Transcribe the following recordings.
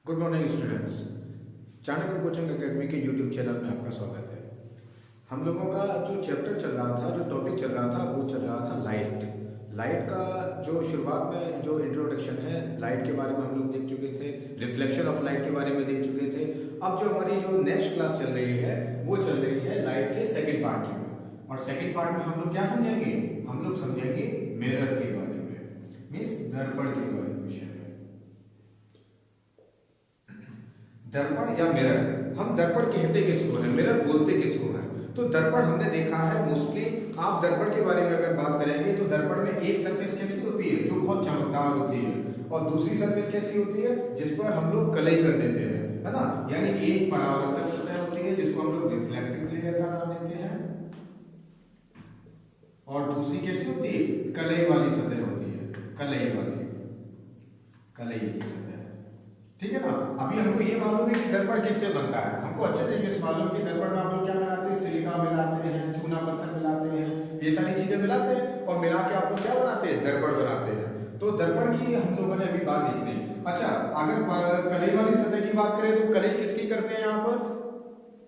Good morning students. Chanakya coaching academy के YouTube channel में आपका स्वागत है। हम लोगों का जो चैप्टर चल रहा था, जो टॉपिक चल रहा था, वो चल रहा था लाइट। लाइट का जो शुरुआत में जो इंट्रोडक्शन है, लाइट के बारे में हम लोग देख चुके थे, रिफ्लेक्शन ऑफ लाइट के बारे में देख चुके थे। अब जो हमारी जो नेक्स्ट क्लास चल रही है वो चल रही है लाइट के सेकेंड पार्ट की में। और सेकेंड पार्ट में हम लोग क्या समझेंगे? हम लोग समझेंगे मिरर के बारे में, मीन्स दर्पण के विषय में। दर्पण या मिरर, हम दर्पण कहते किसको है, मिरर बोलते किसको है? तो दर्पण हमने देखा है मोस्टली, आप दर्पण के बारे में अगर बात करेंगे तो दर्पण में एक सरफेस कैसी होती है जो बहुत चमकदार होती है, और दूसरी सरफेस कैसी होती है जिस पर हम लोग कलई कर देते हैं, है ना। यानी एक परावर्तक सतह होती है जिसको हम लोग रिफ्लेक्टिव लेयर का नाम देते हैं, और दूसरी कैसी होती है? कलई वाली सतह होती है, कलई वाली, कलई की सतह। ठीक है ना। अभी हमको ये मालूम है कि दर्पण किससे बनता है, हमको अच्छे तरीके से मालूम कि दर्पण में आप लोग क्या मिलाते हैं, सिलिका मिलाते हैं, चूना पत्थर मिलाते हैं, ये सारी चीजें मिलाते हैं, और मिला के आप लोग क्या बनाते हैं, दर्पण बनाते हैं। तो दर्पण की हम लोगों ने अभी बात देखनी। अच्छा, अगर कलई वाली सतह की बात करें तो कलई किसकी करते हैं? यहाँ पर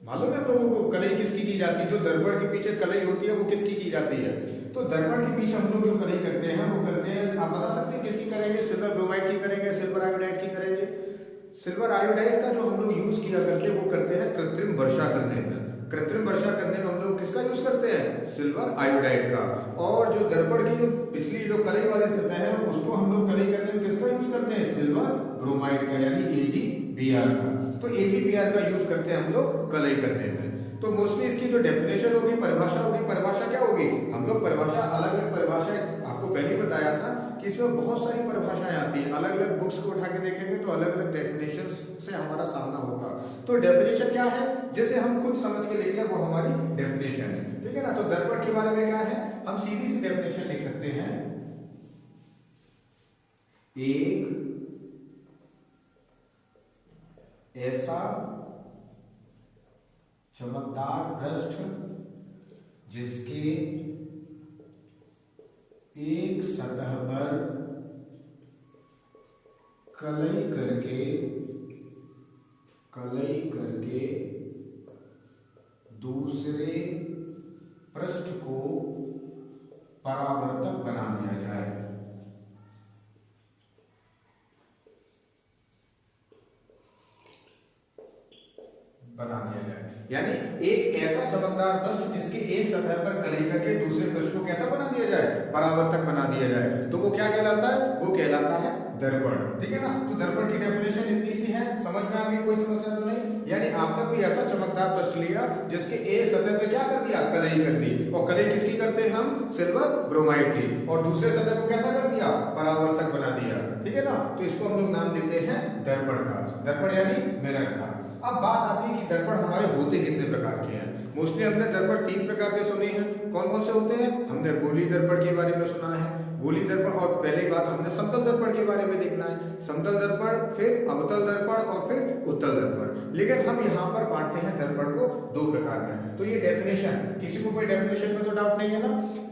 मालूम है आप लोगों को कलई किसकी की जाती है? जो दर्पण के पीछे कलई होती है वो किसकी की जाती है? तो दर्पण के पीछे हम लोग जो कलई करते हैं वो करते हैं, आप बता सकते हैं किसकी करेंगे? सिल्वर ब्रोमाइड की करेंगे, सिल्वर आयोडाइड की करेंगे। सिल्वर आयोडाइड का जो हम लोग यूज किया करते हैं वो करते हैं कृत्रिम वर्षा करने में। कृत्रिम वर्षा करने में हम लोग किसका यूज करते हैं? सिल्वर आयोडाइड का। और जो दर्पण की जो पिछली जो कलई वाली सतह है उसको हम लोग कलई करने में किसका यूज करते हैं? सिल्वर ब्रोमाइड का, यानी AgBr का। तो AgBr का यूज करते हैं हम लोग कलई करने में। तो मोस्टली इसकी जो डेफिनेशन होगी, परिभाषा होगी, परिभाषा क्या होगी? हम लोग परिभाषा अलग अलग परिभाषा आपको पहले बताया था कि इसमें बहुत सारी परिभाषाएं आती हैं, अलग अलग बुक्स को उठा के देखेंगे तो अलग अलग डेफिनेशंस से हमारा सामना होगा। तो डेफिनेशन क्या है, जैसे हम खुद समझ के लिख लें वो हमारी डेफिनेशन है, ठीक है ना। तो दर्पण के बारे में क्या है, हम सीधी सी डेफिनेशन लिख सकते हैं, एक ऐसा चमकदार पृष्ठ जिसके एक सतह पर कलई करके दूसरे पृष्ठ को परावर्तक बना दिया जाए। यानी एक ऐसा चमकदार पृष्ठ जिसके एक सतह पर कलई करके दूसरे पृष्ठ को कैसा बना दिया जाए? परावर्तक बना दिया जाए। तो वो क्या कहलाता है? वो कहलाता है दर्पण, ठीक है ना। तो दर्पण की डेफिनेशन इतनी सी है, समझ में आ गई? कोई समस्या तो नहीं? यानी आपने कोई ऐसा चमकदार पृष्ठ लिया जिसके एक सतह पे क्या कर दिया? कलई कर दी। और कलई किसकी करते हैं हम? सिल्वर ब्रोमाइड की। और दूसरे सतह को कैसा कर दिया? परावर्तक बना दिया, ठीक है ना। तो इसको हम लोग नाम देते हैं दर्पण का, दर्पण यानी मिरर का। अब बात आती है कि दर्पण हमारे होते कितने प्रकार के हैं। मोस्टली हमने दर्पण 3 प्रकार के सुने हैं। कौन कौन से होते हैं? हमने गोली दर्पण के बारे में सुना है, गोली दर्पण, और पहली बात हमने समतल दर्पण के बारे में देखना है, समतल दर्पण, फिर अवतल दर्पण, और फिर उत्तल दर्पण। लेकिन हम यहाँ पर बांटते हैं दर्पण को 2 प्रकार में। तो ये डेफिनेशन, किसी को कोई डेफिनेशन में तो डाउट नहीं है ना।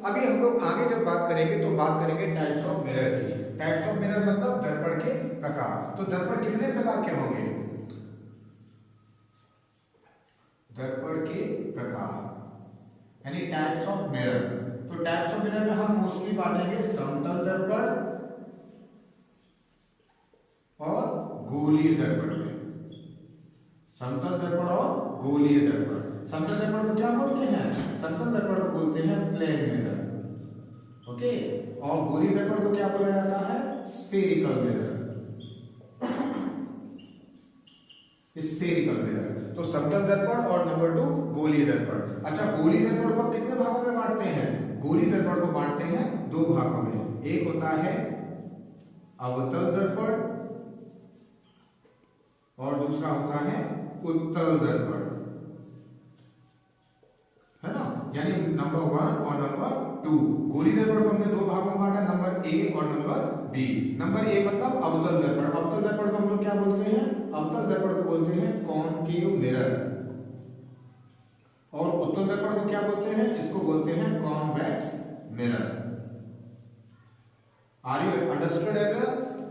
अभी हम लोग आगे जब बात करेंगे तो बात करेंगे टाइप्स ऑफ मिरर की। टाइप्स ऑफ मिरर मतलब दर्पण के प्रकार। तो दर्पण कितने प्रकार के होंगे? दर्पण के प्रकार यानी टाइप्स ऑफ मिरर। तो टाइप्स ऑफ मिरर में हम मोस्टली बांटेंगे समतल दर्पण और गोलीय दर्पण में। समतल दर्पण और गोलीय दर्पण। समतल दर्पण को क्या बोलते हैं? समतल दर्पण को बोलते हैं प्लेन मिरर, ओके। और गोलीय दर्पण को क्या बोला जाता है? Spherical mirror, spherical mirror. तो समतल दर्पण और नंबर 2 गोलीय दर्पण। अच्छा, गोलीय दर्पण को कितने भागों में बांटते हैं? गोलीय दर्पण को बांटते हैं 2 भागों में। एक होता है अवतल दर्पण और दूसरा होता है उत्तल दर्पण, है ना। यानी नंबर 1 और नंबर 2। गोलीय दर्पण को हमने 2 भागों में बांटा, नंबर A और नंबर B। नंबर A मतलब अवतल दर्पण। अवतल दर्पण को हम लोग क्या बोलते हैं? अवतल दर्पण को बोलते हैं कॉनकेव मिरर। और उत्तल दर्पण को क्या बोलते हैं? इसको बोलते हैं convex mirror. Are you understood?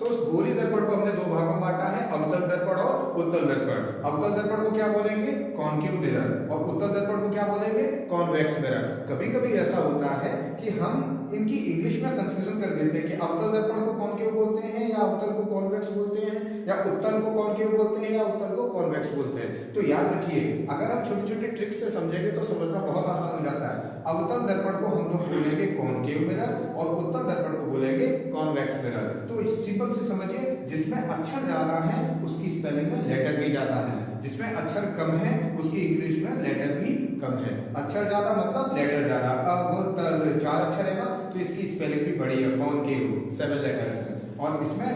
तो गोलीय दर्पण को हमने 2 भागों में बांटा है, अवतल दर्पण और उत्तल दर्पण। अवतल दर्पण को क्या बोलेंगे? कॉनकेव मिरर, और उत्तल दर्पण को क्या बोलेंगे? Convex mirror. कभी कभी ऐसा होता है कि हम इनकी इंग्लिश में कंफ्यूजन कर देते हैं कि अवतल दर्पण को कॉनकेव बोलते हैं या अवतल को कॉन्वेक्स बोलते हैं, या उत्तल को कॉनकेव बोलते हैं या उत्तल को कॉन्वेक्स बोलते हैं। तो याद रखिए, अगर आप छोटी छोटी ट्रिक से समझेंगे तो समझना बहुत आसान हो जाता है। अवतल दर्पण को हम लोग बोलेंगे कॉनकेव मिरर और उत्तल दर्पण को बोलेंगे कॉन्वेक्स मिरर। तो सिंपल से समझिए, जिसमें अक्षर ज्यादा है उसकी स्पेलिंग में लेटर भी ज्यादा है, जिसमें अक्षर कम है उसकी इंग्लिश में लेटर भी कम है। अक्षर ज्यादा मतलब लेटर ज्यादा। अब 4 अक्षर है ना, तो इसकी स्पेलिंग भी बड़ी है, कॉनकेव 7 लेटर्स है, और इसमें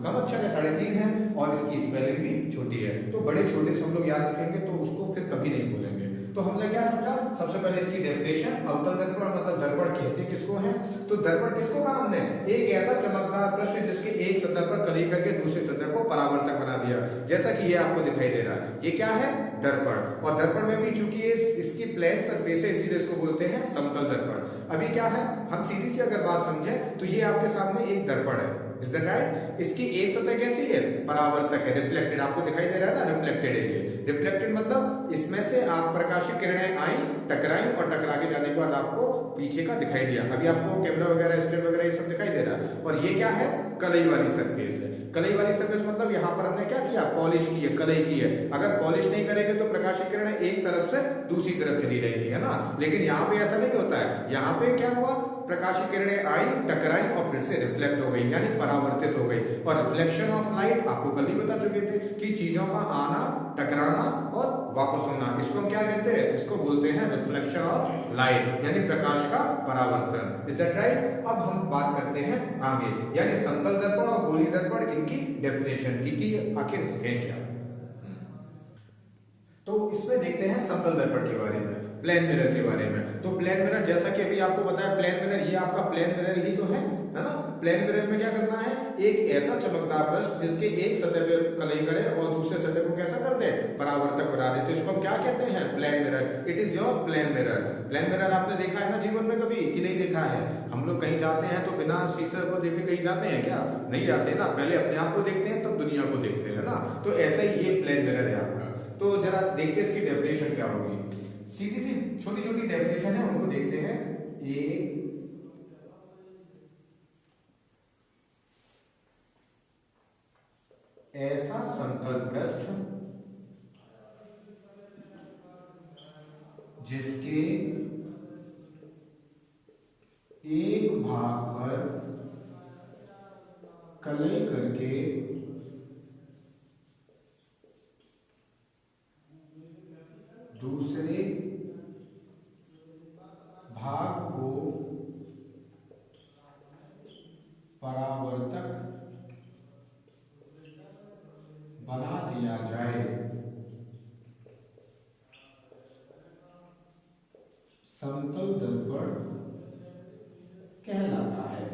कम अक्षर है 3.5 है, और इसकी स्पेलिंग भी छोटी है। तो बड़े छोटे से हम लोग याद रखेंगे तो उसको फिर कभी नहीं भूलेंगे। तो हमने क्या समझा? सबसे पहले इसकी डेफिनेशन, अवतल दर्पण मतलब दर्पण कहते किसको है? तो दर्पण किसको कहा हमने? एक ऐसा चमकदार पृष्ठ जिसके एक सतह पर कली करके दूसरी सतह को परावर्तक बना दिया, जैसा कि ये आपको दिखाई दे रहा है। ये क्या है? दर्पण। और दर्पण में भी चूंकि इसकी प्लेन सरफेस है इसीलिए इसको बोलते हैं समतल दर्पण। अभी क्या है, हम सीधी सी अगर बात समझें तो ये आपके सामने एक दर्पण है, इज दैट राइट? इसकी एक सतह कैसी है? परावर्तक है, रिफ्लेक्टेड। आपको दिखाई दे रहा है ना, रिफ्लेक्टेड है ये। रिफ्लेक्टेड मतलब इसमें से आप प्रकाशित किरणें आई, टकराई, और टकरा के जाने के बाद आपको पीछे का दिखाई दिया। अभी आपको कैमरा वगैरह, स्टैंड वगैरह ये सब दिखाई दे रहा है। और ये क्या है? कलई वाली सरफेस है। कलई वाली सरफेस मतलब यहाँ पर हमने क्या किया? पॉलिश की है, कलई की है। अगर पॉलिश नहीं करेंगे तो प्रकाशित किरणें एक तरफ से दूसरी तरफ चली रहेंगी, है ना। लेकिन यहाँ पे ऐसा नहीं होता है। यहाँ पे क्या हुआ? प्रकाशित किरणें आई, टकराई और फिर से रिफ्लेक्ट हो गई, यानी परावर्तित हो गई। और रिफ्लेक्शन ऑफ लाइट आपको कल ही बता चुके थे कि चीजों का आना, टकराना और वापस होना, इसको हम क्या कहते हैं? इसको बोलते हैं रिफ्लेक्शन ऑफ लाइट, यानी प्रकाश का परावर्तन। Is that right? अब हम बात करते हैं आगे, यानी समतल दर्पण और गोलीय दर्पण, इनकी डेफिनेशन की कि आखिर है क्या। तो इसमें देखते हैं समतल दर्पण के बारे में, प्लेन मिरर के बारे में। तो प्लेन मिरर, जैसा कि अभी आपको पता है, प्लेन मिरर ये आपका प्लेन मिरर ही तो है ना। प्लेन मिरर में क्या करना है? एक ऐसा चमकदार पृष्ठ जिसके एक सतह पे कलई करे और दूसरे सतह को कैसा कर दे? परावर्तक बना दे। तो इसको हम क्या कहते हैं? Plane mirror. It is your plane mirror. Plane mirror आपने देखा है ना जीवन में कभी, कि नहीं देखा है? हम लोग कहीं जाते हैं तो बिना शीशे को देखे कहीं जाते हैं क्या? नहीं जाते ना, पहले अपने आप को देखते हैं तब दुनिया को देखते हैं ना। तो ऐसा ही ये प्लेन मिरर है आपका। तो जरा देखते हैं इसकी डेफिनेशन क्या होगी। सीधी सी छोटी छोटी डेफिनेशन है, उनको देखते हैं। एक ऐसा समतल पृष्ठ जिसके एक भाग पर कलई करके दूसरे भाग को परावर्तक बना दिया जाए, समतल दर्पण कहलाता है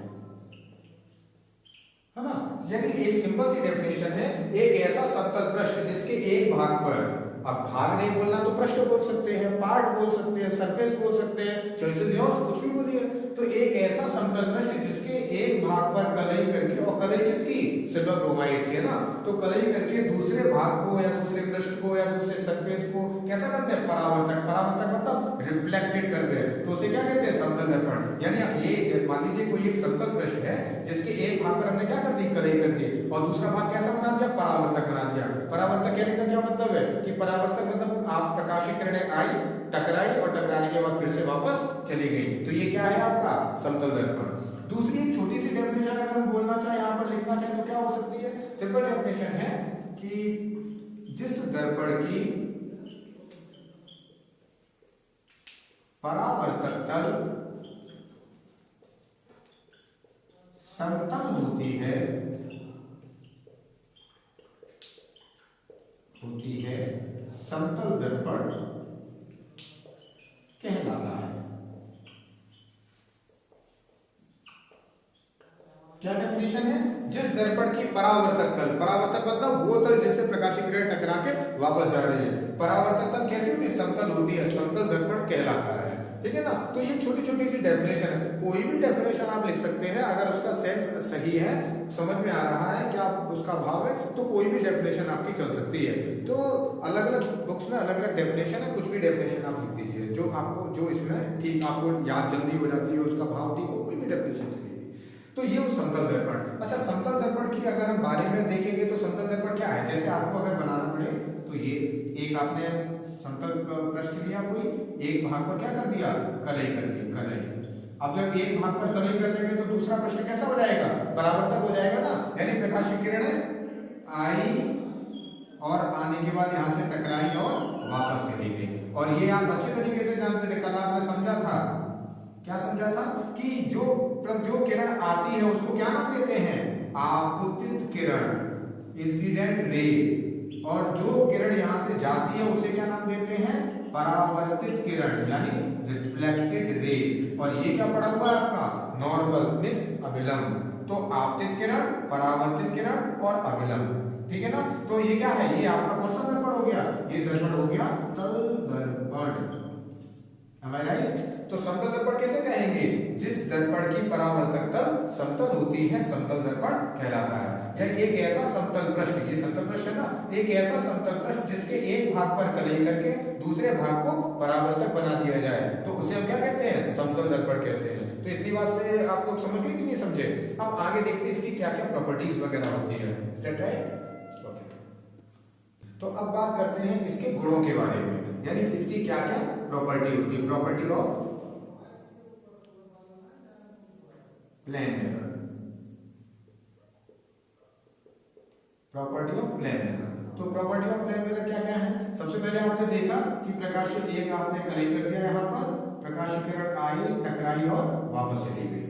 ना। यानी एक सिंपल सी डेफिनेशन है, एक ऐसा समतल पृष्ठ जिसके एक भाग पर, अब भाग नहीं बोलना तो पृष्ठ बोल सकते हैं, पार्ट बोल सकते हैं, सरफेस बोल सकते हैं, चॉइसेस योर्स, कुछ भी बोलिए। तो एक ऐसा समतल पृष्ठ जिसके एक भाग पर कलई करके, और कलई किसकी? सिल्वर ब्रोमाइड के ना। तो कलई करके दूसरे भाग को या दूसरे पृष्ठ को या दूसरे सरफेस को कैसा करते हैं? परावर्तक। परावर्तक मतलब रिफ्लेक्टेड करते हैं, तो उसे क्या कहते हैं? समतल दर्पण। यानी ये मान लीजिए कोई एक समतल पृष्ठ है जिसके एक भाग पर हमने क्या कर दी? कलई कर दी, और दूसरा भाग कैसा बना दिया? परावर्तक बना दिया। परावर्तक कहने का क्या मतलब है? कि परावर्तक मतलब आप प्रकाशित किरणें आई, टकराई और टकराने के बाद फिर से वापस चली गई। तो ये क्या है आपका? समतल दर्पण। दूसरी एक छोटी सी डेफिनेशन अगर हम बोलना चाहे, यहां पर लिखना चाहे, तो क्या हो सकती है? सिंपल डेफिनेशन है कि जिस दर्पण की परावर्तक तल समतल होती है समतल दर्पण कहलाता है। क्या डेफिनेशन है? जिस दर्पण की परावर्तक तल, परावर्तक मतलब वो तल जिससे प्रकाशित किरण टकरा के वापस जा रही है, परावर्तक तल कैसी होती है? समतल होती है, समतल दर्पण कहलाता है। ठीक है ना। तो ये छोटी छोटी सी डेफिनेशन है, कोई भी डेफिनेशन आप लिख सकते हैं अगर उसका सेंस सही है, समझ में आ रहा है क्या उसका भाव है, तो कोई भी डेफिनेशन आपकी चल सकती है। तो अलग अलग बुक्स में अलग अलग डेफिनेशन है, कुछ भी डेफिनेशन आप लिख दीजिए जो आपको, जो इसमें ठीक आपको याद जल्दी हो जाती है, उसका भाव ठीक हो, कोई भी डेफिनेशन चलेगी। तो ये वो समतल दर्पण। अच्छा, समतल दर्पण की अगर हम बारे में देखेंगे तो समतल दर्पण क्या है, जैसे आपको अगर बनाना पड़े तो ये एक आपने समतल पृष्ठ लिया, कोई एक भाग पर क्या कर दिया, कलई कर दी, कलई। अब जब एक भाग पर कलई कर देंगे तो दूसरा पृष्ठ कैसा हो जाएगा, परावर्तक हो जाएगा ना, यानी प्रकाश की किरणें आई और आने के बाद यहां से टकराई और वापस चली गई। और ये आप अच्छे तरीके से जानते थे, कल आपने समझा था, क्या समझा था कि जो किरण आती है उसको क्या नाम देते हैं, आपतित किरण, इंसिडेंट रे, और जो किरण यहां से जाती है उसे क्या नाम देते हैं, परावर्तित किरण यानी रिफ्लेक्टेड रे। और ये क्या पड़ा हुआ है आपका, नॉर्मल मिस अभिलंब। तो आपतित किरण, परावर्तित किरण और अभिलंब, ठीक है ना। तो ये क्या है, ये आपका कौन सा दर्पण हो गया, ये दर्पण हो गया तल दर्पण, am I right? तो समतल दर्पण कैसे कहेंगे, जिस दर्पण की परावर्तक तल समतल होती है समतल दर्पण कहलाता है। या एक ऐसा समतल पृष्ठ, ये समतल पृष्ठ है ना, एक ऐसा समतल पृष्ठ जिसके एक भाग पर कलई करके दूसरे भाग को परावर्तक बना दिया जाए, तो उसे हम क्या कहते हैं, समतल दर्पण कहते हैं। तो इतनी बात से आप लोग समझ गए कि नहीं समझे। अब आगे देखते हैं इसकी क्या क्या प्रॉपर्टीज वगैरह होती है, इज दैट राइट। तो अब बात करते हैं इसके गुणों के बारे में, यानी इसकी क्या क्या प्रॉपर्टी होती है। Property of plane mirror, property of plane mirror. तो प्रॉपर्टी ऑफ प्लेन मिरर क्या क्या है, सबसे पहले आपने देखा कि प्रकाश एक आपने कलई कर दिया, यहां पर प्रकाश किरण आई, टकराई और वापस चली गई,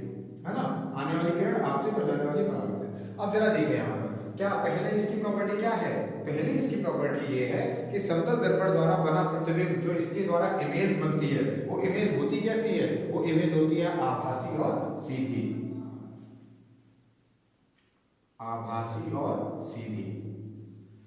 है ना। आने वाली किरण आपतित और जाने वाली परावर्तित। अब जरा देखें यहां पर क्या पहले इसकी प्रॉपर्टी क्या है, पहली इसकी प्रॉपर्टी ये है कि समतल दर्पण द्वारा बना प्रतिबिंब जो इसके द्वारा इमेज बनती है, वो इमेज होती कैसी है, वो इमेज होती है आभासी और सीधी, आभासी और सीधी।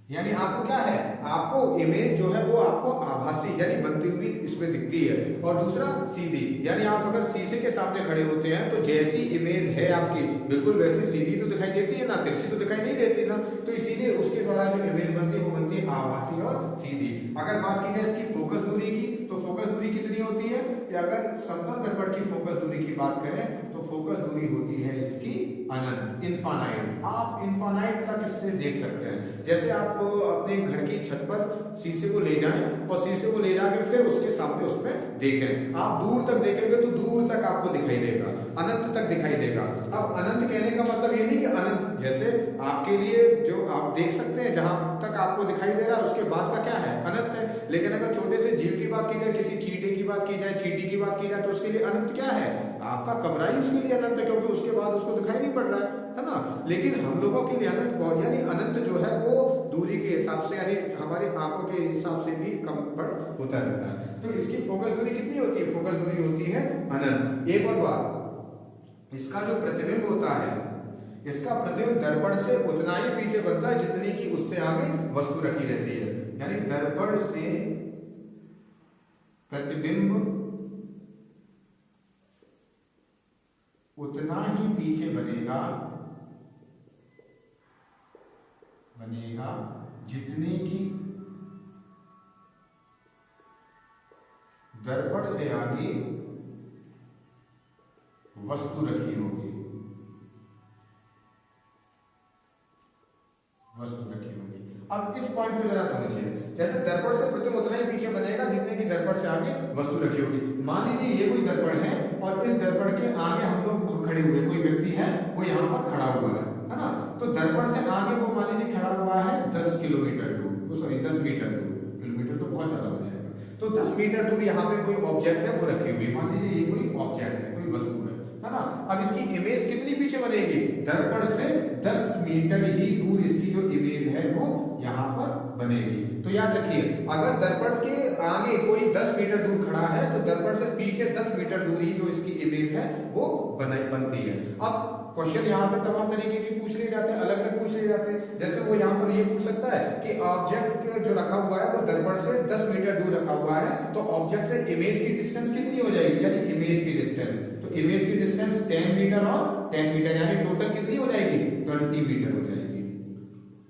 यानी आपको क्या है, आपको इमेज जो है वो आपको आभासी यानी बनती हुई इसमें दिखती है, और दूसरा सीधी, यानी आप अगर शीशे के सामने खड़े होते हैं तो जैसी इमेज है आपकी बिल्कुल वैसी सीधी तो दिखाई देती है ना, तिरछी तो दिखाई नहीं देती ना। तो इसीलिए उसके द्वारा जो इमेज बनती है वो बनती है आभासी और सीधी। अगर बात की जाए इसकी फोकस दूरी की, तो फोकस दूरी कितनी होती है, अगर समतल दर्पण की फोकस दूरी की बात करें तो फोकस दूरी होती है इसकी अनंत, इनफाइनाइट। आप इनफाइनाइट तक इससे देख सकते हैं। जैसे आप अपने घर की छत पर शीशे को ले जाएं और शीशे को ले जाके फिर उसके सामने उसमें देखें, आप दूर तक देखेंगे तो दूर तक आपको दिखाई देगा, अनंत तक दिखाई देगा। अब अनंत कहने का मतलब ये नहीं कि अनंत, जैसे आपके लिए जो आप देख सकते हैं जहां तक आपको दिखाई दे रहा है उसके बाद का क्या है, अनंत है। लेकिन अगर छोटे से जीव की बात की जाए, किसी चींटी की बात की जाए, चींटी की बात की जाए, तो उसके लिए अनंत क्या है, आपका कमरा ही उसके लिए अनंत है, क्योंकि उसके बाद उसको दिखाई नहीं पड़ रहा है ना। लेकिन हम लोगों के लिए अनंत, यानी अनंत जो है वो दूरी के हिसाब से, यानी हमारे आंखों के हिसाब से भी कम बढ़ होता रहता है। तो इसकी फोकस दूरी कितनी होती है, फोकस दूरी होती है अनंत। एक और बात, इसका जो प्रतिबिंब होता है, इसका प्रतिबिंब दर्पण से उतना ही पीछे बनता है जितनी की उससे आगे वस्तु रखी रहती है। यानी दर्पण से प्रतिबिंब उतना ही पीछे बनेगा जितने की दर्पण से आगे वस्तु रखी होगी, अब इस पॉइंट को जरा समझिए। जैसे दर्पण से प्रतिबिंब उतना ही पीछे बनेगा जितने की दर्पण से आगे वस्तु रखी होगी। मान लीजिए ये कोई दर्पण है और इस दर्पण के आगे हम लोग खड़े हुए, कोई व्यक्ति है वो यहाँ पर खड़ा हुआ है ना। तो दर्पण से आगे वो मान लीजिए खड़ा हुआ है 10 किलोमीटर दूर, सॉरी 10 मीटर दूर, किलोमीटर तो बहुत ज्यादा हो जाएगा। तो 10 मीटर दूर यहाँ पे कोई ऑब्जेक्ट है वो रखी हुई, मान लीजिए ये कोई ऑब्जेक्ट है, कोई वस्तु है ना। अब इसकी इमेज कितनी पीछे बनेगी, दर्पण से 10 मीटर ही दूर इसकी जो इमेज है वो यहाँ पर बनेगी। तो याद रखिए, अगर दर्पण के आगे कोई 10 मीटर दूर खड़ा है तो दर्पण से पीछे 10 मीटर दूर ही जो इसकी इमेज है वो बनती है। अब क्वेश्चन यहाँ पे तमाम तरीके की पूछ नहीं जाते, अलग अलग पूछ नहीं जाते। जैसे वो यहाँ पर ये पूछ सकता है कि ऑब्जेक्ट जो रखा हुआ है वो दर्पण से 10 मीटर दूर रखा हुआ है, तो ऑब्जेक्ट से इमेज की डिस्टेंस कितनी हो जाएगी, यानी इमेज की डिस्टेंस, तो इमेज की डिस्टेंस 10 मीटर और 10 मीटर, यानी टोटल कितनी हो जाएगी, 20 मीटर हो जाएगी।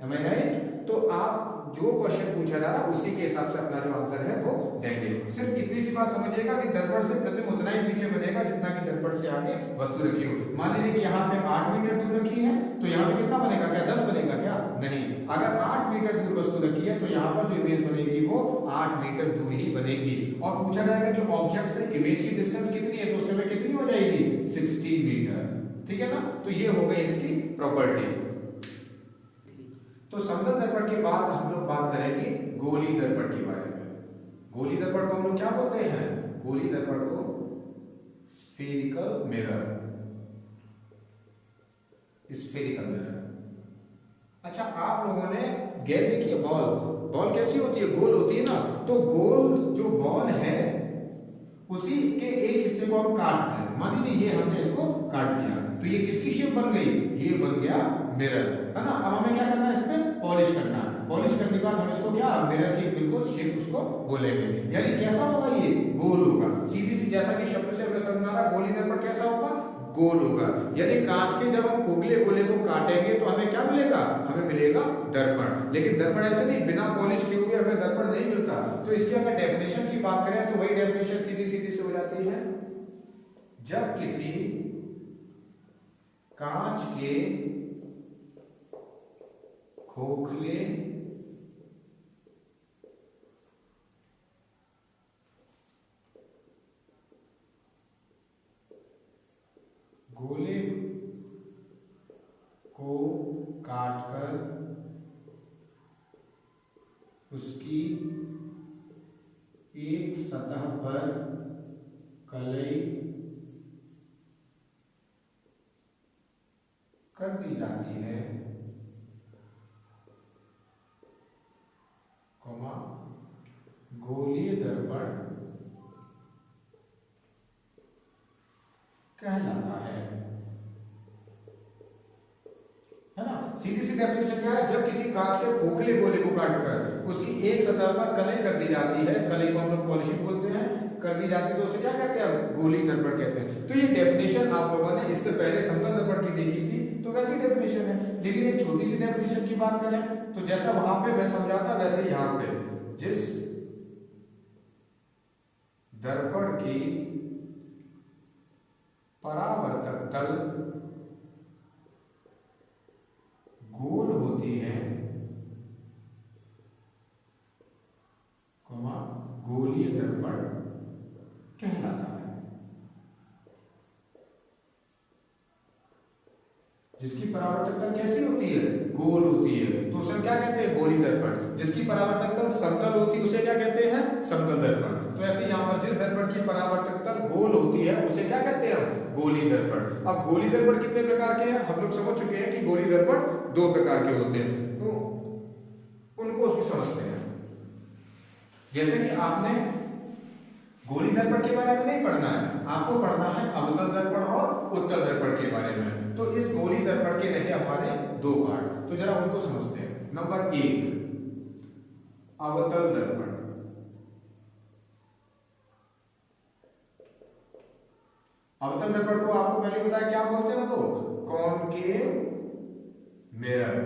Am I right? तो आप जो क्वेश्चन पूछा जा रहा है उसी के हिसाब से अपना जो आंसर है वो देंगे। सिर्फ इतनी सी बात समझिएगा कि दर्पण से प्रतिबिंब उतना ही पीछे बनेगा जितना कि दर्पण से आगे वस्तु रखी हो। मान लीजिए कि यहाँ पे 8 मीटर दूर रखी है, तो यहाँ पे कितना बनेगा, क्या 10 बनेगा क्या, नहीं। अगर 8 मीटर दूर वस्तु रखी है तो यहाँ पर जो इमेज बनेगी वो 8 मीटर दूर ही बनेगी। और पूछा जाएगा कि ऑब्जेक्ट से इमेज की डिस्टेंस कितनी है, तो उस समय कितनी हो जाएगी, 60 मीटर। ठीक है ना, तो ये हो गई इसकी प्रॉपर्टी। तो समतल दर्पण के बाद हम लोग बात करेंगे गोली दर्पण के बारे में। गोली दर्पण को हम लोग क्या बोलते हैं, गोली दर्पण को स्फेरिकल मिरर, स्फेरिकल मिरर। अच्छा, आप लोगों ने गेंद देखी है, बॉल, बॉल कैसी होती है, गोल होती है ना, तो गोल जो बॉल है उसी के एक हिस्से को हम काटते हैं। मान लीजिए ये हमने इसको काट दिया, तो ये किसकी शेप बन गई, ये बन गया मिरर, है ना। अब हमें क्या करना है, इसमें पॉलिश करना है। पॉलिश करने के बाद हम इसको क्या, मिरर की बिल्कुल शेप उसको बोलेंगे, यानी कैसा होगा, ये गोल होगा। सीधी सी, जैसा कि शब्द से हमें समझ आ रहा है, गोली दर्पण कैसा होगा, गोल होगा। यानी कांच के जब हम खोखले गोले को काटेंगे तो हमें क्या मिलेगा, हमें मिलेगा दर्पण। लेकिन दर्पण ऐसे नहीं, बिना पॉलिश किए हुए हमें दर्पण नहीं मिलता। तो इसकी अगर डेफिनेशन की बात करें तो वही डेफिनेशन सीधी सीधी से हो जाती है, जब किसी कांच के खोखले गोले को काटकर उसकी एक सतह पर कलई कर दी जाती है, गोलीय दर्पण कहलाता है ना। सीधी सी डेफिनेशन क्या है, जब किसी कांच के खोखले गोले को काटकर उसकी एक सतह पर कलई कर दी जाती है, कलई को हम लोग पॉलिशिंग बोलते हैं, कर दी जाती है, तो उसे क्या कहते हैं, गोली दर्पण कहते हैं। तो ये डेफिनेशन आप लोगों ने इससे पहले समतल दर्पण की देखी थी, तो वैसी डेफिनेशन है। लेकिन एक छोटी सी डेफिनेशन की बात करें तो जैसा वहां पे मैं समझाता वैसे यहां पे, जिस दर्पण की परावर्तक तल गोल होती है, गोलीय दर्पण कहलाता है। जिसकी परावर्तक तल कैसी होती है, गोल होती है, तो उसे क्या कहते हैं, गोली दर्पण। जिसकी परावर्तक तल समतल होती है उसे क्या कहते हैं, समतल दर्पण। तो ऐसे यहाँ पर जिस दर्पण की परावर्तक तल गोल होती है उसे क्या कहते हैं, गोली दर्पण। अब गोली दर्पण कितने प्रकार के हैं, हम लोग समझ चुके हैं कि गोली दर्पण 2 प्रकार के होते हैं, तो उनको भी समझते हैं। जैसे कि आपने गोली दर्पण के बारे में नहीं पढ़ना है, आपको पढ़ना है अवतल दर्पण और उत्तल दर्पण के बारे में। तो इस गोली दर्पण के रहे हमारे 2 पार्ट, तो जरा उनको समझते हैं। नंबर 1, अवतल दर्पण। अवतल दर्पण को आपको पहले बताया क्या बोलते हैं, तो कॉनकेव मिरर।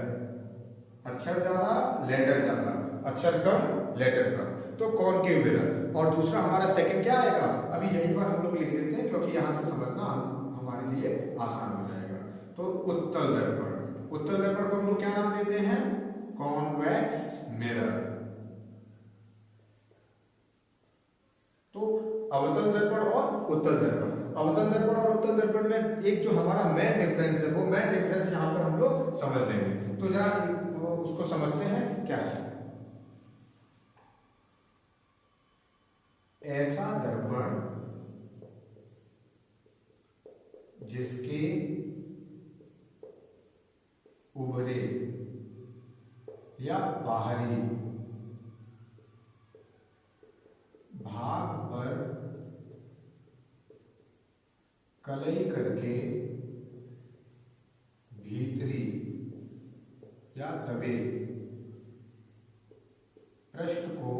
अक्षर ज्यादा लेटर ज्यादा, अक्षर कम लेटर कम, तो कॉनकेव मिरर। और दूसरा हमारा सेकंड क्या आएगा, अभी यहीं पर हम लोग लिख लेते हैं क्योंकि यहां से समझना हमारे लिए आसान हो जाएगा। तो उत्तल दर्पण, उत्तल दर्पण को हम लोग क्या नाम देते हैं, कॉन्वेक्स मिरर। तो अवतल दर्पण और उत्तल दर्पण, अवतल दर्पण और उत्तल दर्पण में एक जो हमारा मेन डिफरेंस है, वो मेन डिफरेंस यहां पर हम लोग समझ लेंगे। तो जरा उसको समझते हैं क्या है। ऐसा दर्पण जिसके उभरे या बाहरी भाग पर कलई करके या दबे पृष्ठ को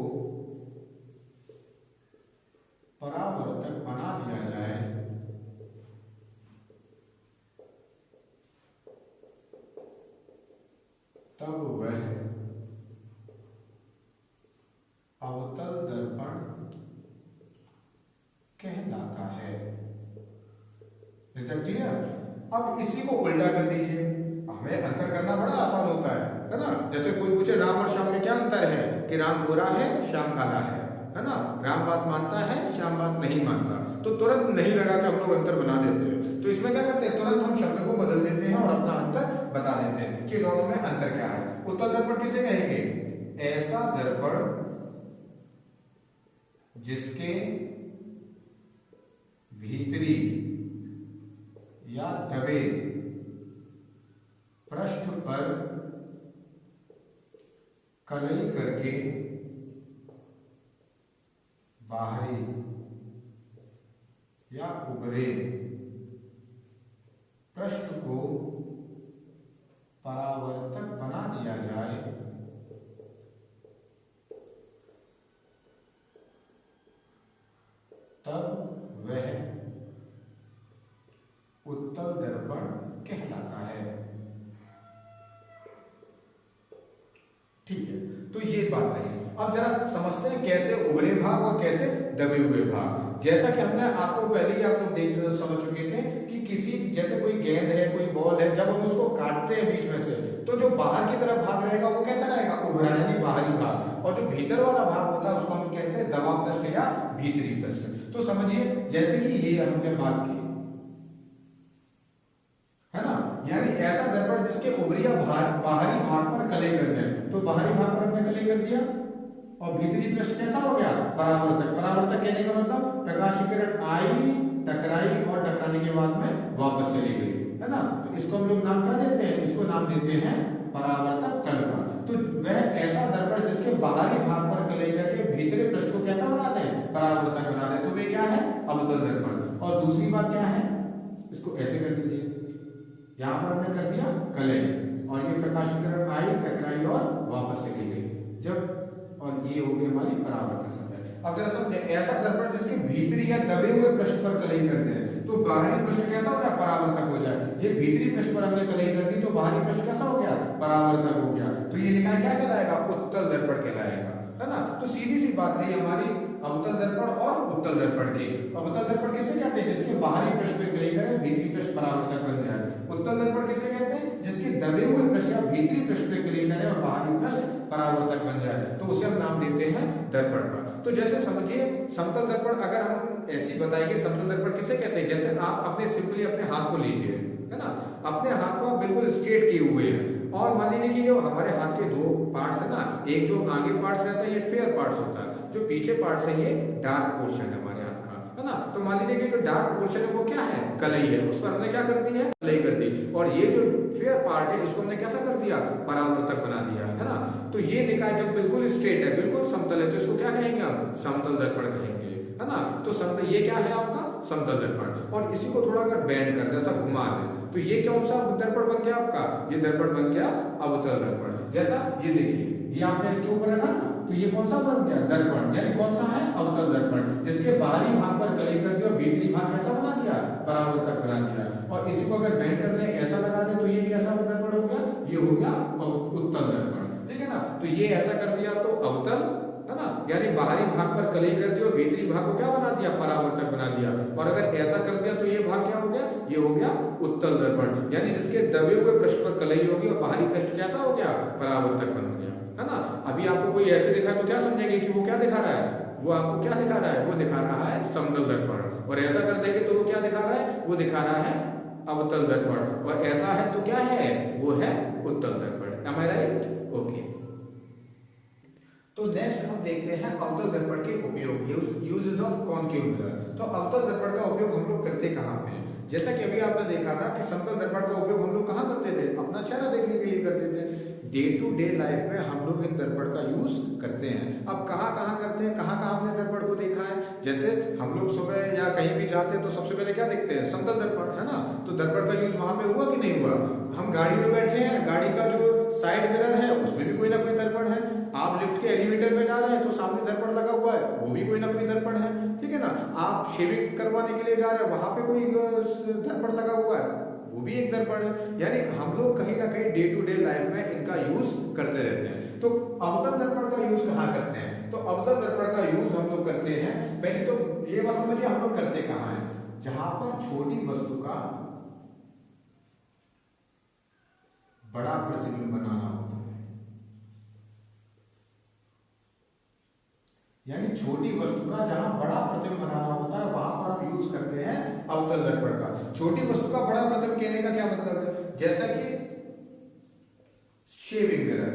परावर्तक बना दिया जाए तब वह अवतल दर्पण कहलाता है। Is that clear? अब इसी को उल्टा कर दीजिए। हमें अंतर करना बड़ा आसान होता है ना? जैसे कोई पूछे राम और श्याम में क्या अंतर है, कि राम गोरा है, श्याम काला है ना? राम बात मानता है, श्याम बात नहीं मानता, तो तुरंत नहीं लगा के हम लोग अंतर बना देते हैं। तो इसमें क्या करते हैं, तुरंत हम शब्द को बदल देते हैं और अपना अंतर बता देते हैं कि दोनों में अंतर क्या है। उत्तल दर्पण किसे कहेंगे? ऐसा दर्पण जिसके भीतरी या दबे पृष्ठ पर कलई करके बाहरी या उभरे पृष्ठ को परावर्तक बना दिया जाए तब वह उत्तल दर्पण कहलाता है। ठीक है, तो ये बात रही। अब जरा समझते हैं कैसे उभरे भाग और कैसे दबे हुए भाग। जैसा कि हमने आपको पहले ही आप लोग देख समझ चुके थे कि किसी जैसे कोई गेंद है, कोई बॉल है, जब हम उसको काटते हैं बीच में से, तो जो बाहर की तरफ भाग रहेगा वो कैसा रहेगा? उभरा, यानी बाहरी भाग। और जो भीतर वाला भाग होता है उसको हम कहते हैं दबा पृष्ठ या भीतरी पृष्ठ। तो समझिए, जैसे कि ये हमने बात की है ना, यानी ऐसा दर्पण जिसके उभरी या बाहरी भाग पर कलई कर दें। तो बाहरी भाग पर हमने कलई कर दिया और भीतरी पृष्ठ कैसा हो गया? परावर्तक। परावर्तक कहने का मतलब प्रकाश की किरण आई, टकराई और टकराने के बाद में वापस चली गई, है ना? तो इसको हम लोग नाम क्या देते हैं? इसको नाम देते हैं परावर्तक तल का। तो वह ऐसा दर्पण जिसके बाहरी भाग पर कलई करके भीतरी पृष्ठ को कैसा बना दे? परावर्तक बना दे, तो वे क्या है? अवतल दर्पण। और दूसरी बात क्या है? इसको ऐसे कर दीजिए, यहां पर हमने कर दिया कलई और ये प्रकाश किरण आई, टकराई और वापस चली गई जब, और ये हो गई हमारी परावर्तक सतह। अब जरा समझे, ऐसा दर्पण जिसके भीतरी या दबे हुए पृष्ठ पर कलई करते हैं तो बाहरी पृष्ठ कैसा हो जाए? परावर्तक हो जाए। ये भीतरी पृष्ठ पर हमने कलई कर दी तो बाहरी पृष्ठ कैसा हो गया? परावर्तक हो गया। तो ये निकाय क्या कहलाएगा? उत्तल दर्पण कहलाएगा, है ना? तो सीधी सी बात रही हमारी अवतल दर्पण और उत्तल दर्पण की। अवतल दर्पण किसे कहते हैं? जिसके बाहरी पृष्ठ पे कलई करे, भीतरी पृष्ठ परावर्तक बन जाए। उत्तल दर्पण किसे कहते हैं? जिसके दबे हुए पृष्ठ या भीतरी पृष्ठ पे कलई करे और बाहरी पृष्ठ परावर्तक बन जाए, तो उसे हम नाम देते हैं दर्पण का। तो जैसे समझिए, समतल दर्पण अगर हम ऐसी बताएंगे, समतल दर्पण किसे कहते हैं? जैसे आप अपने सिंपली अपने हाथ को लीजिए, है ना? अपने हाथ को आप बिल्कुल स्ट्रेट किए हुए हैं और मान लीजिए कि जो हमारे हाथ के दो पार्ट्स है ना, एक जो आगे पार्ट्स रहता है ये फेयर पार्ट्स होता है, जो पीछे पार्ट्स है ये डार्क पोर्शन है हमारे हाथ का, है ना? तो मान लीजिए कि जो डार्क पोर्शन है वो क्या है? कलई है। उस पर हमने क्या कर दी है? कलई कर दी। और ये जो फेयर पार्ट है इसको हमने कैसा कर दिया? परावर्तक बना दिया, है ना? तो ये निकाय जब बिल्कुल स्ट्रेट है, बिल्कुल समतल है, तो इसको क्या कहेंगे हम? समतल दर्पण कहेंगे, है ना? तो समतल, ये क्या है आपका? समतल दर्पण। और इसी को थोड़ा अगर बेंड कर दे, ऐसा घुमा दे, तो ये कौन सा दर्पण बन गया आपका? ये दर्पण बन गया अवतल दर्पण। जैसा ये देखिए, ये आपने इसके ऊपर रखा ना, तो ये कौन सा बन गया? दर्पण। यानी कौन सा है? अवतल दर्पण, जिसके बाहरी भाग पर कलई कर दी और भीतरी भाग कैसा बना दिया? परावर्तक बना दिया। और इसी को अगर बेंड कर ले, ऐसा लगा दे, तो ये कैसा दर्पण हो गया? ये हो गया उत्तल दर्पण, ठीक है ना? तो ये ऐसा कर दिया तो अवतल, है ना? यानी बाहरी भाग पर कलई कर दी और भीतरी भाग को क्या बना दिया? परावर्तक बना दिया। और अगर ऐसा कर दिया तो ये भाग क्या हो गया? ये हो गया उत्तल दर्पण, यानी जिसके दबे हुए पृष्ठ पर कलई होगी और बाहरी पृष्ठ कैसा हो गया? परावर्तक बन गया, है ना? अभी आपको कोई ऐसे दिखा तो क्या समझेंगे कि वो क्या दिखा रहा है? वो आपको क्या दिखा रहा है? वो दिखा रहा है समतल दर्पण। और ऐसा कर देंगे तो वो क्या दिखा रहा है? वो दिखा रहा है अवतल दर्पण। और ऐसा है तो क्या है? वो है उत्तल दर्पण। एम आई राइट? ओके। तो नेक्स्ट हम देखते हैं अवतल दर्पण के उपयोग, यूजेस ऑफ कॉनकेव मिरर। तो अवतल दर्पण का उपयोग हम लोग करते कहां पे हैं? जैसा कि अभी आपने देखा था कि समतल दर्पण का उपयोग हम लोग कहाँ करते थे, अपना चेहरा देखने के लिए करते थे। डे टू डे लाइफ में हम लोग इन दर्पण का यूज करते हैं। अब कहाँ कहाँ करते हैं, कहाँ कहाँ हमने दर्पण को देखा है, जैसे हम लोग सुबह या कहीं भी जाते हैं तो सबसे पहले क्या देखते हैं, समतल दर्पण, है ना। तो दर्पण का यूज वहां पे हुआ कि नहीं हुआ। हम गाड़ी में बैठे हैं, गाड़ी का जो साइड मिरर है उसमें भी कोई ना कोई दर्पण है। आप लिफ्ट के एलिवेटर में जा रहे हैं तो सामने दर्पण लगा हुआ है, वो भी कोई ना कोई दर्पण है, ठीक है ना। आप शेविंग करवाने के लिए जा रहे हैं, वहां पे कोई दर्पण लगा हुआ है, वो भी एक दर्पण है। यानी हम लोग कहीं ना कहीं डे टू डे लाइफ में इनका यूज करते रहते हैं। तो अवतल दर्पण का यूज कहाँ करते हैं, तो अवतल दर्पण का यूज हम लोग करते हैं, पहले तो ये बात समझिए हम लोग करते कहाँ हैं, जहां पर छोटी वस्तु का बड़ा प्रतिबिंब बनाना होता है। यानी छोटी वस्तु का जहां बड़ा प्रतिबिंब बनाना होता है वहां पर हम यूज करते हैं अवतल दर्पण का। छोटी वस्तु का बड़ा प्रतिबिंब कहने का क्या मतलब है, जैसा कि शेविंग मिरर,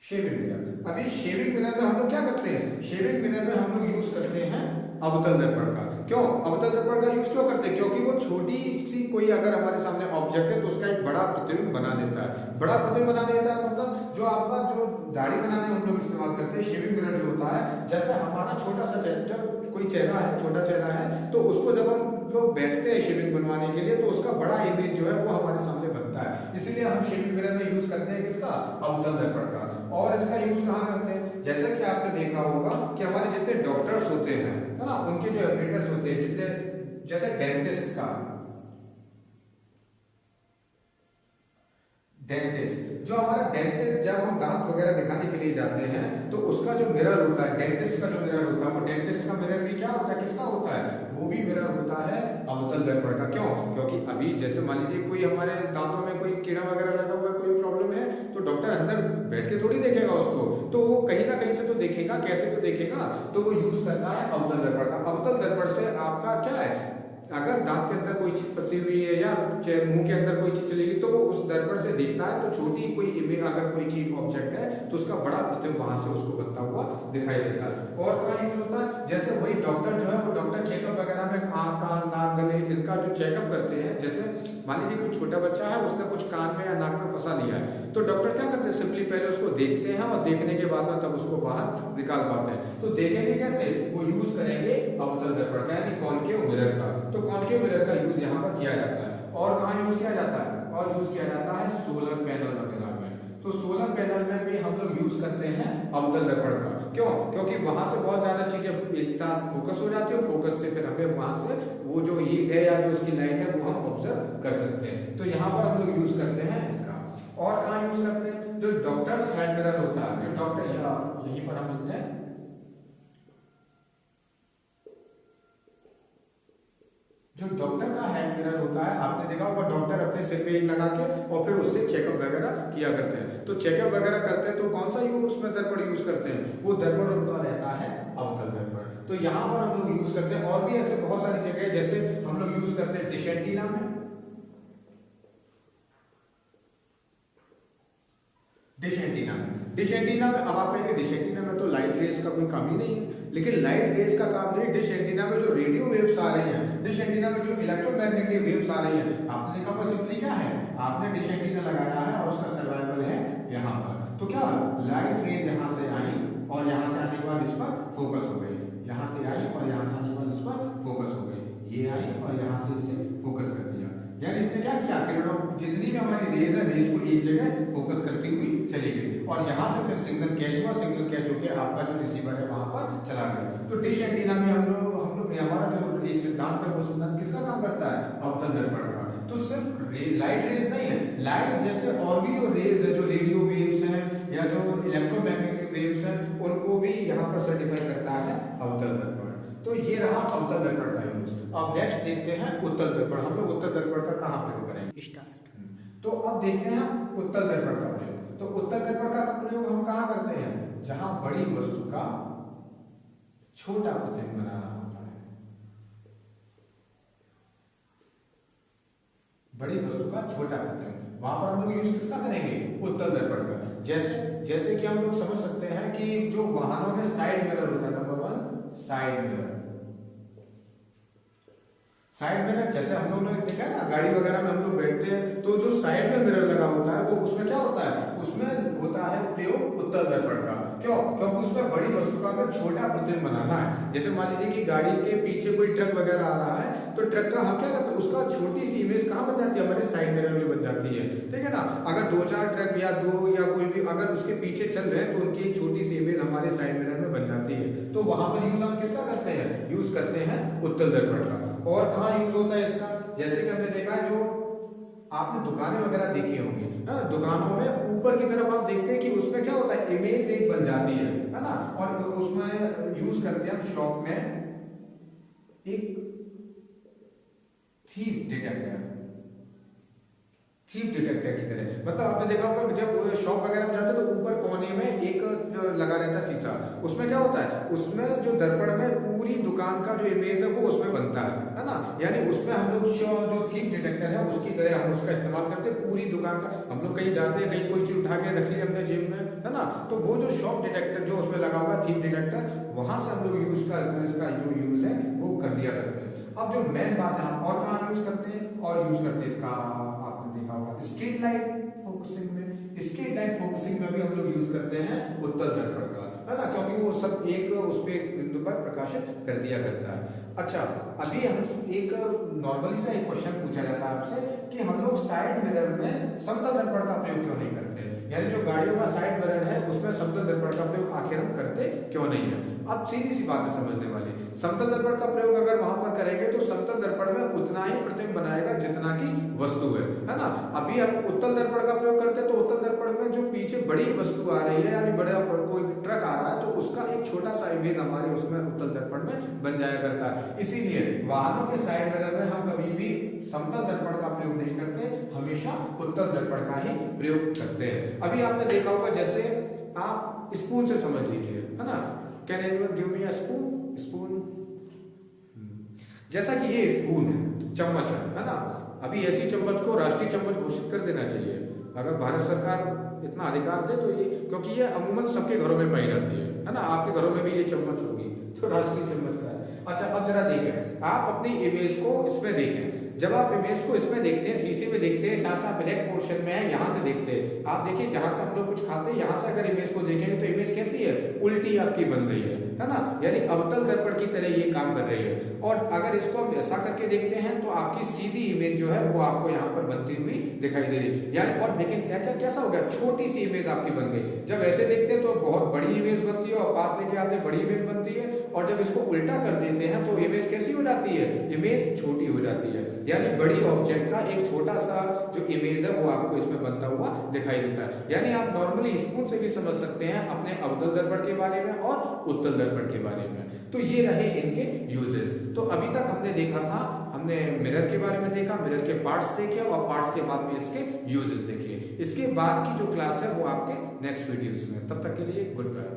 शेविंग मिरर। अभी शेविंग मिरर में हम लोग क्या करते हैं, शेविंग मिरर में हम लोग यूज करते हैं अवतल दर्पण का। क्यों अवतल दर्पण का यूज क्यों करते हैं, क्योंकि वो छोटी सी कोई अगर हमारे सामने ऑब्जेक्ट है तो उसका एक बड़ा प्रतिबिंब बना देता है। बड़ा प्रतिबिंब बना देता है मतलब जो आपका जो दाढ़ी बनाने में हम लोग इस्तेमाल करते हैं शेविंग मिरर जो होता है, जैसे हमारा छोटा सा जब कोई चेहरा है, छोटा चेहरा है, तो उसको जब हम लोग बैठते हैं शेविंग बनवाने के लिए तो उसका बड़ा इमेज जो है वो हमारे सामने बनता है। इसीलिए हम शेविंग मिरर में यूज करते हैं किसका, अवतल दर्पण का। और इसका यूज कहाँ करते हैं, जैसा कि आपने देखा होगा कि हमारे जितने डॉक्टर्स होते हैं, है ना, उनके जो ऑपरेटर्स होते हैं, जितने जैसे डेंटिस्ट जो हमारा डेंटिस्ट जब हम दांत वगैरह दिखाने के लिए जाते हैं तो उसका जो मिरर होता है, डेंटिस्ट का जो मिरर होता है, वो डेंटिस्ट का मिरर भी क्या होता है, किसका होता है, वो भी मिरर होता है अवतल दर्पण का। क्यों, क्योंकि अभी जैसे मान लीजिए कोई हमारे दांतों में कोई कीड़ा वगैरह लगा हुआ है, कोई प्रॉब्लम है, तो डॉक्टर अंदर बैठ के थोड़ी देखेगा उसको, तो वो कहीं ना कहीं से तो देखेगा, कैसे तो देखेगा, तो वो यूज करता है अवतल दर्पण का। अवतल दर्पण से आपका क्या है, अगर दांत के अंदर कोई चीज फंसी हुई है या मुंह के अंदर कोई चीज चली गई तो वो उस दर्पण से देखता है, तो छोटी कोई इमेज अगर कोई चीज ऑब्जेक्ट है तो उसका बड़ा प्रतिबिंब वहां से उसको बनता हुआ दिखाई देता है। और कहाँ यूज होता है, जैसे वही डॉक्टर जो है वो डॉक्टर चेकअप वगैरह में कान नाक गले इनका जो चेकअप करते हैं, जैसे मान लीजिए कोई छोटा बच्चा है उसने कुछ कान में या नाक में फंसा लिया है, तो डॉक्टर क्या करते हैं, सिंपली पहले उसको देखते हैं और देखने के बाद में तब उसको बाहर निकाल पाते हैं। तो देखेंगे कैसे, वो यूज करेंगे अवतल दर्पण का यानी कॉनकेव मिरर का। तो कॉनकेव मिरर का यूज यहाँ पर किया जाता है। और कहाँ यूज किया जाता है, और यूज किया जाता है सोलर पैनल वगैरह में। तो सोलर पैनल में भी हम लोग यूज करते हैं अवतल दर्पण का। क्यों, क्योंकि वहां से बहुत ज्यादा चीजें एक साथ फोकस हो जाती है, फोकस से फिर हमें वहां से वो जो हीट है या जो उसकी लाइट है वो हम ऑब्जर्व कर सकते हैं। तो यहाँ पर हम लोग यूज करते हैं इसका। और कहाँ यूज करते हैं, जो डॉक्टर्स हैंड मिरर होता है, जो डॉक्टर यहीं पर हम लिखते हैं, जो डॉक्टर का हैंड मिरर होता है, आपने देखा होगा डॉक्टर अपने सिर पे लगा के और फिर उससे चेकअप वगैरह किया करते हैं। तो चेकअप वगैरह करते हैं तो कौन सा यूज उसमें दर्पण यूज करते हैं, वो दर्पण उनका रहता है अवतल दर्पण। तो यहाँ पर हम लोग यूज करते हैं। और भी ऐसे बहुत सारी जगह जैसे हम लोग यूज करते हैं डिश एंटीना में। डिश एंटीना में अब आप कहेंगे डिश एंटीना में तो लाइट रेस का कोई काम ही नहीं है, लेकिन लाइट रेस का काम नहीं। डिश एंटीना में जो रेडियो वेव्स आ रही हैं, डिश एंटीना में जो इलेक्ट्रोमैग्नेटिक वेव्स आ रही हैं, आपने देखा होगा सिंपली क्या है, आपने डिश एंटीना लगाया है और उसका सर्वाइवल है यहाँ पर। तो क्या लाइट रेज यहाँ से आई और यहाँ से आने के बाद इस पर फोकस हो गई, यहाँ से आई और यहाँ से आने के बाद इस पर फोकस हो गई, ये आई और यहाँ से इससे फोकस कर दिया। यानी इसने क्या किया, किरणों जितनी भी हमारी रेज है, रेज को एक जगह फोकस करती हुई चली गई और यहाँ से फिर सिग्नल कैच हुआ, सिग्नल कैच होकर आपका जो रिसीवर है वहां पर चला गया। तो डिश एंटीना में हम लोग हमारा जो एक सिद्धांत है वो सिद्धांत किसका काम करता है, अवतल दर्पण का। तो सिर्फ लाइट रेज नहीं है, लाइट जैसे और भी जो रेज है, जो रेडियो वेव्स हैं या जो इलेक्ट्रोमैग्नेटिक वेव्स हैं, उनको भी यहाँ पर सर्टिफाई करता है अवतल दर्पण। तो ये रहा अवतल दर्पण का यूज। अब नेक्स्ट देखते हैं उत्तल दर्पण। हम लोग उत्तल दर्पण का कहाँ प्रयोग करेंगे, स्टार्ट। तो अब देखते हैं उत्तल दर्पण का प्रयोग। तो उत्तल दर्पण का प्रयोग हम कहाँ करते हैं, जहां बड़ी वस्तु का छोटा प्रतिबिंब बनाना होता है, बड़ी वस्तु का छोटा प्रतिबिंब, वहां पर हम लोग यूज किसका करेंगे, उत्तल दर्पण का। जैसे जैसे कि हम लोग समझ सकते हैं कि जो वाहनों में साइड मिरर होता है, number 1 side mirror. Side mirror जैसे हम लोग ने देखा है ना, गाड़ी वगैरह में हम लोग बैठते हैं तो जो साइड में मिरर लगा होता है वो उसमें क्या होता है, उसमें होता है प्रयोग उत्तल दर्पण का। क्यों? क्योंकि उसमें बड़ी वस्तु का हमें छोटा प्रतिबिंब बनाना है। जैसे मान लीजिए कि गाड़ी के पीछे कोई ट्रक वगैरह आ रहा है तो ट्रक का हम क्या करते हैं, उसका छोटी सी इमेज कहाँ बन जाती है, हमारे साइड मिरर में बन जाती है। ठीक है ना, अगर 2-4 ट्रक या 2 या कोई भी अगर उसके पीछे चल रहे हैं तो उनकी एक छोटी सी इमेज हमारे साइड मिरर में बन जाती है। तो वहां पर यूज हम किसका करते हैं, यूज करते हैं उत्तल दर्पण का। और कहाँ यूज होता है इसका, जैसे कि हमने देखा है, जो आपने दुकानें वगैरह देखी होंगी, दुकानों में ऊपर की तरफ आप देखते हैं कि उसमें क्या होता है, इमेज एक बन जाती है ना। और उसमें यूज करते हैं हम शॉप में एक थीफ डिटेक्टर, थीफ डिटेक्टर की तरह। मतलब आपने देखा होगा जब शॉप वगैरह में जाते हैं तो ऊपर कोने में एक लगा रहता है शीशा, उसमें क्या होता है, उसमें जो दर्पण में पूरी दुकान का जो इमेज है वो उसमें बनता है ना। यानी उसमें हम लोग जो थीफ डिटेक्टर है उसकी तरह हम उसका इस्तेमाल करते हैं पूरी दुकान का। हम लोग कहीं जाते हैं, कहीं कोई चीज उठा के रख ली हमने जेब में, है ना, तो वो जो शॉप डिटेक्टर जो उसमें लगा हुआ थीफ डिटेक्टर, वहां से हम लोग यूज का इसका जो यूज है वो कर लिया करते हैं। अब जो मेन बात है हम और कहाँ यूज करते हैं, और यूज करते हैं इसका आपने देखा होगा स्ट्रीट लाइट फोकसिंग में। स्ट्रीट लाइट फोकसिंग में भी हम लोग यूज करते हैं उत्तल दर्पण का, है ना, क्योंकि वो सब एक उस पे बिंदु पर प्रकाशित कर दिया करता है। अच्छा, अभी हम एक नॉर्मली सा एक क्वेश्चन पूछा जाता है आपसे कि हम लोग साइड मिरर में समतल दर्पण का प्रयोग क्यों नहीं करते, यानी जो गाड़ियों का साइड मिरर है उसमें समतल दर्पण का प्रयोग आखिर हम करते क्यों नहीं है। अब सीधी सी बात है समझने वाली, समतल दर्पण का प्रयोग अगर वहां पर करेंगे तो समतल दर्पण में उतना ही प्रतिबिंब बनाएगा जितना की वस्तु है ना। अभी हम उत्तल दर्पण का प्रयोग करते हैं तो उत्तल दर्पण में जो पीछे बड़ी वस्तु आ रही है, यानी बड़ा कोई ट्रक आ रहा है तो उसका एक छोटा सा इमेज हमारे उसमें उत्तल दर्पण में बन जाया करता है। इसीलिए वाहनों के साइड मिरर में हम कभी भी समतल दर्पण का प्रयोग नहीं करते, हमेशा उत्तल दर्पण का ही प्रयोग करते हैं। अभी आपने देखा होगा, जैसे आप स्पून से समझ लीजिए, है ना, can anyone give me a spoon, spoon, जैसा कि ये स्पून है, चम्मच है ना। अभी ऐसी चम्मच को राष्ट्रीय चम्मच घोषित कर देना चाहिए अगर भारत सरकार इतना अधिकार दे तो ये, क्योंकि ये अमूमन सबके घरों में पाई जाती है ना, आपके घरों में भी ये चम्मच होगी तो राष्ट्रीय चम्मच का है। अच्छा, अब जरा देखें, आप अपनी इमेज को इसमें देखें, जब आप इमेज को इसमें देखते हैं, शीशे में देखते हैं, जहां से आप ब्लैक पोर्शन में है यहां से देखते हैं, आप देखिए जहां से हम लोग कुछ खाते हैं यहां से अगर इमेज को देखेंगे तो इमेज कैसी है, उल्टी आपकी बन रही है ना, यानी अवतल दर्पण की तरह ये काम कर रही है। और अगर इसको हम ऐसा करके देखते हैं तो आपकी सीधी इमेज जो है वो आपको यहाँ पर बनती हुई दिखाई दे रही है, यानी। और लेकिन क्या कैसा हो गया, छोटी सी इमेज आपकी बन गई। जब ऐसे देखते हैं तो बहुत बड़ी इमेज बनती है और पास लेके आते हैं बड़ी इमेज बनती है, और जब इसको उल्टा कर देते हैं तो इमेज कैसी हो जाती है, इमेज छोटी हो जाती है, यानी बड़ी ऑब्जेक्ट का एक छोटा सा जो इमेज है वो आपको इसमें बनता हुआ दिखाई देता है। यानी आप नॉर्मली स्पून से भी समझ सकते हैं अपने अवतल दर्पण के बारे में और उत्तल दर्पण के बारे में। तो ये रहे इनके यूजेस। तो अभी तक हमने देखा था, हमने मिरर के बारे में देखा, मिरर के पार्ट्स देखे और पार्ट्स के बाद में इसके यूजेस देखे। इसके बाद की जो क्लास है वो आपके नेक्स्ट वीडियोस में, तब तक के लिए गुड बाय।